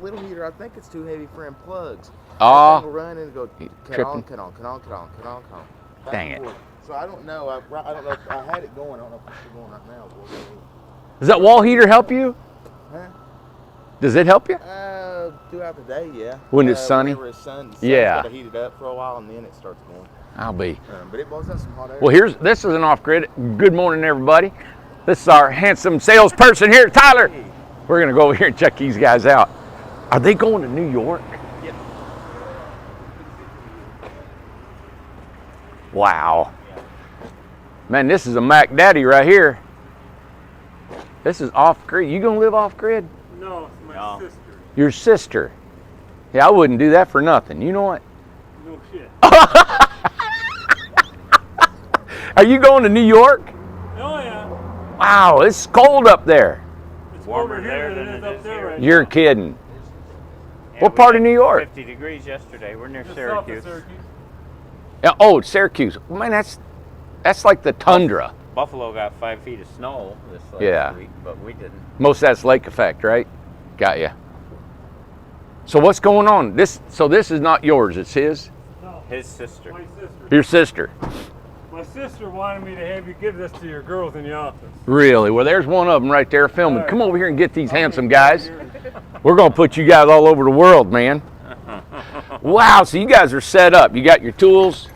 Little heater, I think it's too heavy for him plugs. That Oh, thing will run and go cut on, tripping. cut on, cut on, cut on, cut on, cut on. Back Dang and it. forth. So I don't know. I don't know if I had it going. I don't know if it's still going right now. Does that wall heater help you? Huh? Does it help you? Throughout the day, yeah. When it's sunny? Whenever it's sun's Yeah. got to heat it up for a while, and then it starts going. I'll be. But it blows out some hot air. Well, this is an off-grid. Good morning, everybody. This is our handsome salesperson here, Tyler. Hey. We're gonna go over here and check these guys out. Are they going to New York? Yep. Wow. Man, this is a Mac Daddy right here. This is off-grid. You gonna live off-grid? No, it's my sister. Your sister. Yeah, I wouldn't do that for nothing. You know what? No shit. Are you going to New York? Oh yeah. Wow, it's cold up there. It's Warmer warmer there here than than it is it up is there here. right You're now. kidding. Yeah, What we part had of New York? 50 degrees yesterday. We're near Just south of Syracuse. Syracuse. Yeah, oh, Syracuse. Man, that's like the tundra. Buffalo got 5 feet of snow this Yeah. last week, but we didn't. Most of that's lake effect, right? Got ya. So what's going on? This is not yours. It's his. No, His sister. my sister. Your sister. My sister wanted me to have you give this to your girls in the office. Really? Well, there's one of them right there filming. All right. Come over here and get these handsome guys. We're gonna put you guys all over the world, man. Wow. So you guys are set up. You got your tools.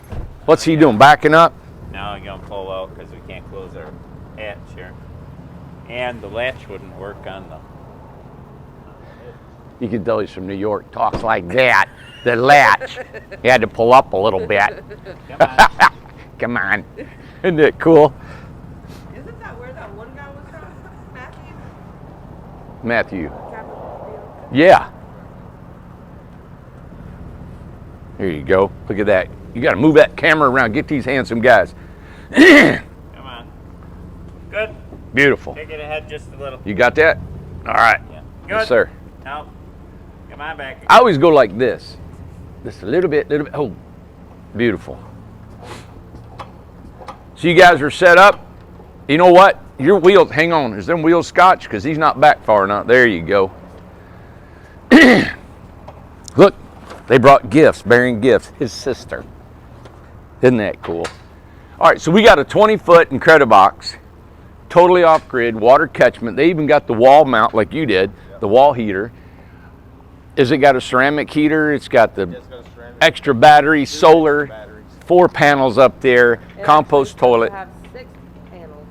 What's he doing? Backing up? Now we're going to pull out because we can't close our hatch here. And the latch wouldn't work on the... You can tell he's from New York. Talks like that. The latch. He had to pull up a little bit. Come on. Come on. Isn't it cool? Isn't that where that one guy was from? Matthew? Matthew. Capital Yeah. Here you go. Look at that. You got to move that camera around. Get these handsome guys. Come on. Good. Beautiful. Take it ahead just a little. You got that? All right. Yeah. Good. Yes, sir. Now, come on back. I always go like this. Just a little bit, little bit. Oh, beautiful. So you guys are set up. You know what? Your wheels, hang on. Is them wheels scotch? Because he's not back far enough. There you go. Look, they brought gifts, bearing gifts. His sister. Isn't that cool? All right, so we got a 20-foot Incredibox, totally off-grid, water catchment. They even got the wall mount like you did, the wall heater. Is it got a ceramic heater? It's got the It's got a ceramic extra battery, solar, batteries. 4 panels up there, compost toilet. Have 6 panels.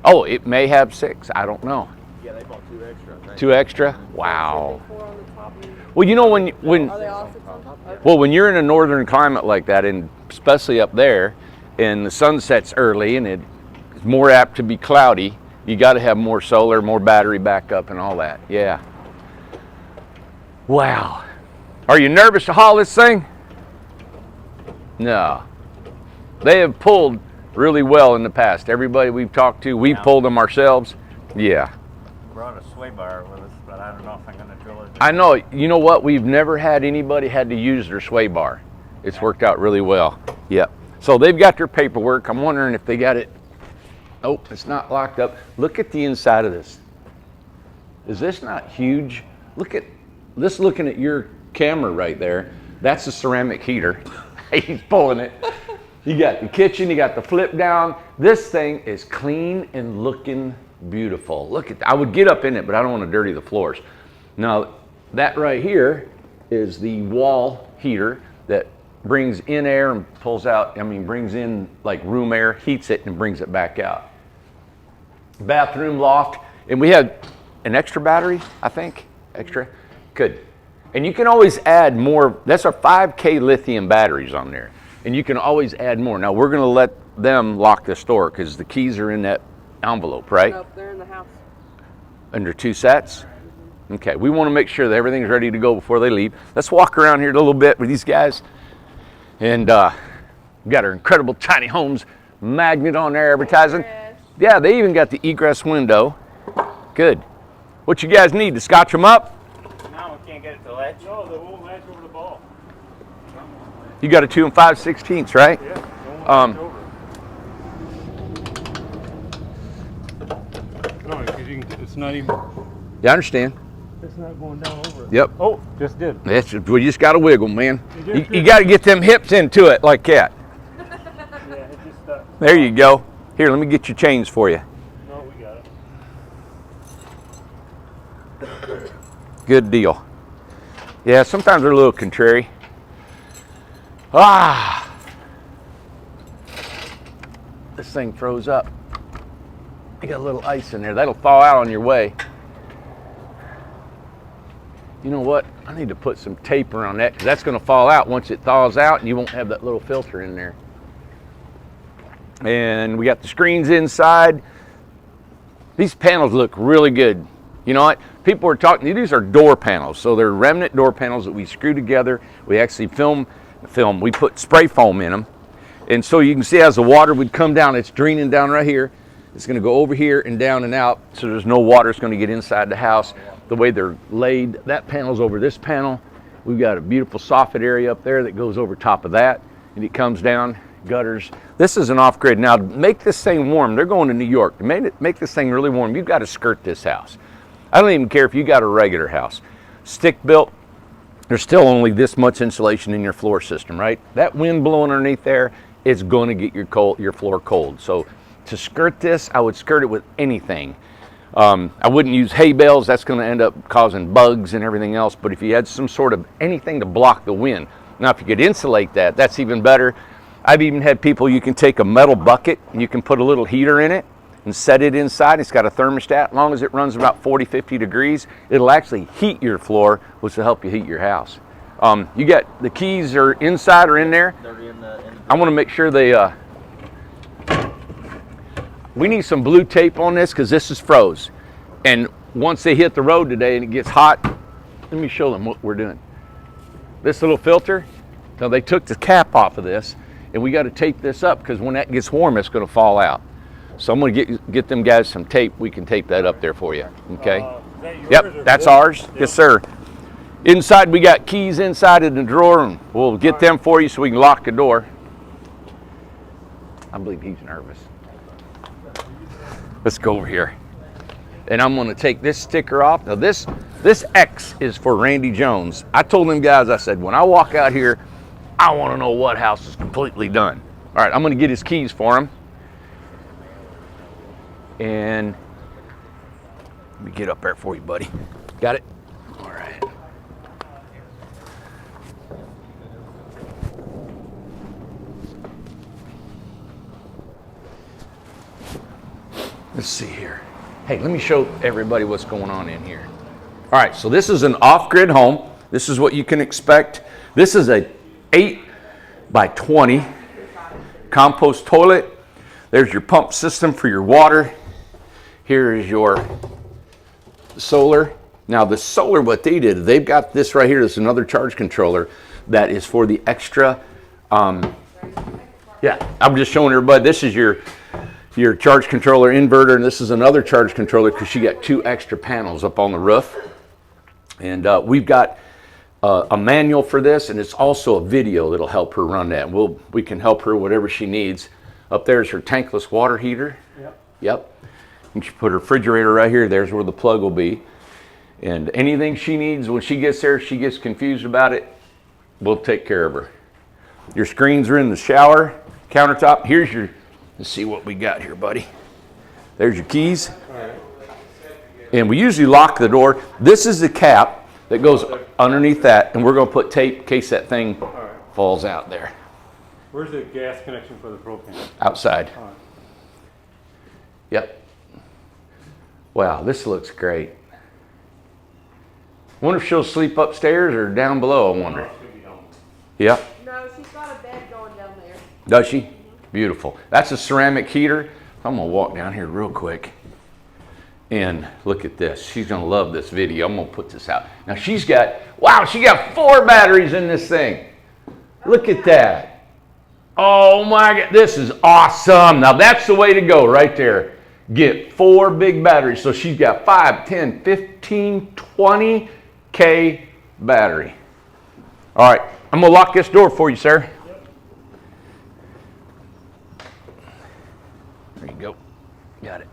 Oh, it may have 6. I don't know. Yeah, they bought 2 extra, I think. 2 extra? Wow. 4 on the top. Well, you know when Are they all 6 on top? Okay. well when you're in a northern climate like that, and especially up there, and the sun sets early, and it's more apt to be cloudy, you got to have more solar, more battery backup, and all that. Yeah. Wow. Are you nervous to haul this thing? No. They have pulled really well in the past. Everybody we've talked to, we've Yeah. pulled them ourselves. Yeah. Brought a sway bar with us, but I don't know if I'm going to drill it. I know. You know what? We've never had anybody had to use their sway bar. It's worked out really well. Yep. So they've got their paperwork. I'm wondering if they got it. Oh, it's not locked up. Look at the inside of this. Is this not huge? Look at this. Looking at your camera right there. That's a ceramic heater. He's pulling it. You got the kitchen. You got the flip down. This thing is clean and looking beautiful. Look at. I would get up in it, but I don't want to dirty the floors. Now, that right here is the wall heater that brings in air and pulls out, brings in like room air, heats it and brings it back out. Bathroom, loft, and we had an extra battery, I think, extra. Good. And you can always add more. That's our 5K lithium batteries on there. And you can always add more. Now, we're gonna let them lock this door because the keys are in that envelope, right? Nope, they're in the house. Under 2 sets? Okay, we want to make sure that everything's ready to go before they leave. Let's walk around here a little bit with these guys. And we got our incredible tiny homes magnet on there advertising. Egress. Yeah, they even got the egress window. Good. What you guys need to scotch them up? No, we can't get it to latch. No, they won't latch over the ball. You got a 2 5/16, right? Yeah, they won't Um, latch over. No, because it's not even. Yeah, I understand. It's not going down over it. Yep. Oh, just did. We just got to wiggle, man. You You got to get them hips into it like that. Yeah, it just stuck. There you go. Here, let me get your chains for you. No, we got it. Good deal. Yeah, sometimes they're a little contrary. Ah! This thing froze up. You got a little ice in there. That'll thaw out on your way. You know what? I need to put some tape around that because that's going to fall out once it thaws out and you won't have that little filter in there. And we got the screens inside. These panels look really good. You know what? People are talking, these are door panels. So they're remnant door panels that we screw together. We actually we put spray foam in them. And so you can see as the water would come down, it's draining down right here. It's going to go over here and down and out. So there's no water that's going to get inside the house. The way they're laid, that panel's over this panel. We've got a beautiful soffit area up there that goes over top of that. And it comes down, gutters. This is an off-grid. Now, to make this thing warm, they're going to New York. To make this thing really warm, you've got to skirt this house. I don't even care if you got a regular house. Stick built, there's still only this much insulation in your floor system, right? That wind blowing underneath there is going to get your floor cold. So to skirt this, I would skirt it with anything. I wouldn't use hay bales. That's going to end up causing bugs and everything else. But if you had some sort of anything to block the wind, now if you could insulate that, that's even better. I've even had people, you can take a metal bucket and you can put a little heater in it and set it inside. It's got a thermostat. As long as it runs about 40, 50 degrees, it'll actually heat your floor, which will help you heat your house. You got the keys are inside or in there. I want to make sure they, we need some blue tape on this because this is froze. And once they hit the road today and it gets hot, let me show them what we're doing. This little filter, now they took the cap off of this and we got to tape this up because when that gets warm, it's going to fall out. So I'm going to get them guys some tape. We can tape that up there for you. Okay. Is that yours Yep, or that's his? ours. Yep. Yes, sir. Inside, we got keys inside of the drawer, and we'll get them for you so we can lock the door. I believe he's nervous. Let's go over here. And I'm going to take this sticker off. Now, this X is for Randy Jones. I told them guys, I said, when I walk out here, I want to know what house is completely done. All right, I'm going to get his keys for him. And let me get up there for you, buddy. Got it? All right. Let's see here. Hey, let me show everybody what's going on in here. All right, so this is an off-grid home. This is what you can expect. This is a 8 by 20 compost toilet. There's your pump system for your water. Here is your solar. Now the solar, what they did, they've got this right here. This is another charge controller that is for the extra. Yeah, I'm just showing everybody. This is your charge controller inverter, and this is another charge controller because she got 2 extra panels up on the roof. And we've got a manual for this, and it's also a video that'll help her run that. We can help her whatever she needs. Up there is her tankless water heater. Yep. And she put her refrigerator right here. There's where the plug will be. And anything she needs, when she gets there, she gets confused about it, we'll take care of her. Your screens are in the shower, countertop. Here's your, let's see what we got here, buddy. There's your keys. And we usually lock the door. This is the cap that goes underneath that, and we're going to put tape in case that thing falls out there. Where's the gas connection for the propane? Outside. All right. Yep. Wow, this looks great. Wonder if she'll sleep upstairs or down below, I wonder. Yep. No, she's got a bed going down there. Does she? Beautiful. That's a ceramic heater. I'm going to walk down here real quick. And look at this. She's going to love this video. I'm going to put this out. Now she's got, wow, she got 4 batteries in this thing. Look at that. Oh my God, this is awesome. Now that's the way to go right there. Get 4 big batteries. So she's got 5, 10, 15, 20K battery. All right, I'm going to lock this door for you, sir. There you go. Got it.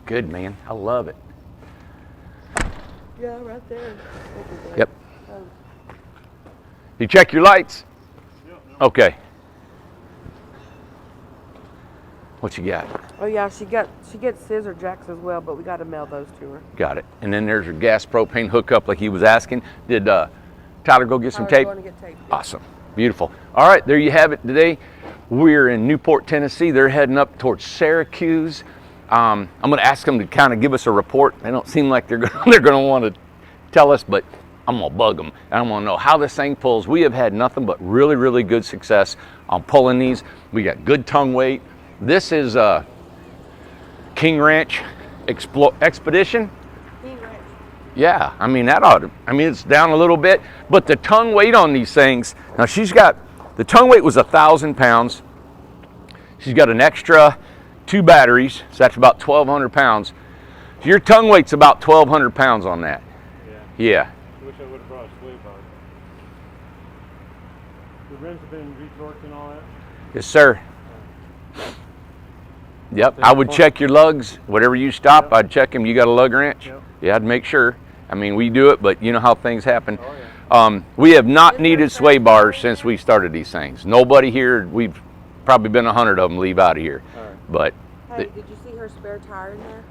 good, man. I love it. Yeah, right there. Yep. You check your lights? Okay. What you got? Oh yeah, she gets scissor jacks as well, but we got to mail those to her. Got it. And then there's your gas propane hookup like he was asking. Did Tyler go get some tape? Going to get tape. Awesome. Beautiful. All right, there you have it today. We're in Newport, Tennessee. They're heading up towards Syracuse. I'm going to ask them to kind of give us a report. They don't seem like they're going to want to tell us, but I'm going to bug them. And I'm going to know how this thing pulls. We have had nothing but really, really good success on pulling these. We got good tongue weight. This is King Ranch Expedition. King Ranch. Yeah, I mean, it's down a little bit, but the tongue weight on these things, now the tongue weight was 1,000 pounds. She's got an extra 2 batteries, so that's about 1,200 pounds. So your tongue weight's about 1,200 pounds on that. Yeah. Wish I would have brought a sway bar. The rims have been retorqued and all that? Yes, sir. Yep, I would check your lugs. Whatever you stop, I'd check them. You got a lug wrench? Yep. Yeah, I'd make sure. I mean, we do it, but you know how things happen. Oh, yeah. We have not needed sway bars since we started these things. Nobody here, we've probably been 100 of them leave out of here. All right. But Hey, did you see her spare tire in there?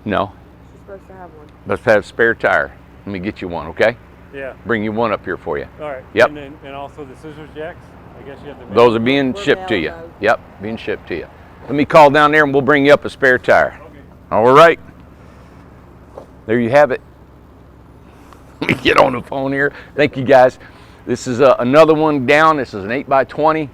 no, She's supposed to have one. let's have a spare tire. Let me get you one, okay? Yeah. Bring you one up here for you. All right. Yep. And also the scissors jacks. I guess you have to. Make Those are being We're shipped to you. mailing those. Yep, being shipped to you. Let me call down there and we'll bring you up a spare tire. Okay. All right. There you have it. Let me get on the phone here. Thank you, guys. This is another one down. This is an 8x20.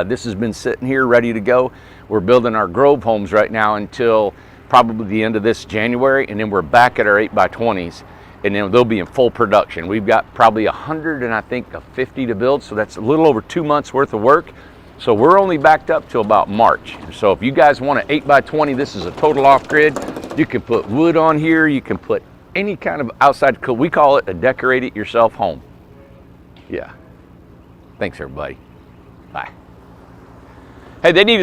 This has been sitting here ready to go. We're building our Grove homes right now until probably the end of this January, and then we're back at our 8x20s, and then they'll be in full production. We've got probably 100 and I think 50 to build, so that's a little over 2 months worth of work. So we're only backed up till about March. So if you guys want an 8x20, this is a total off-grid. You can put wood on here. You can put any kind of outside, we call it a decorate it yourself home. Yeah. Thanks, everybody. Bye. Hey, they need a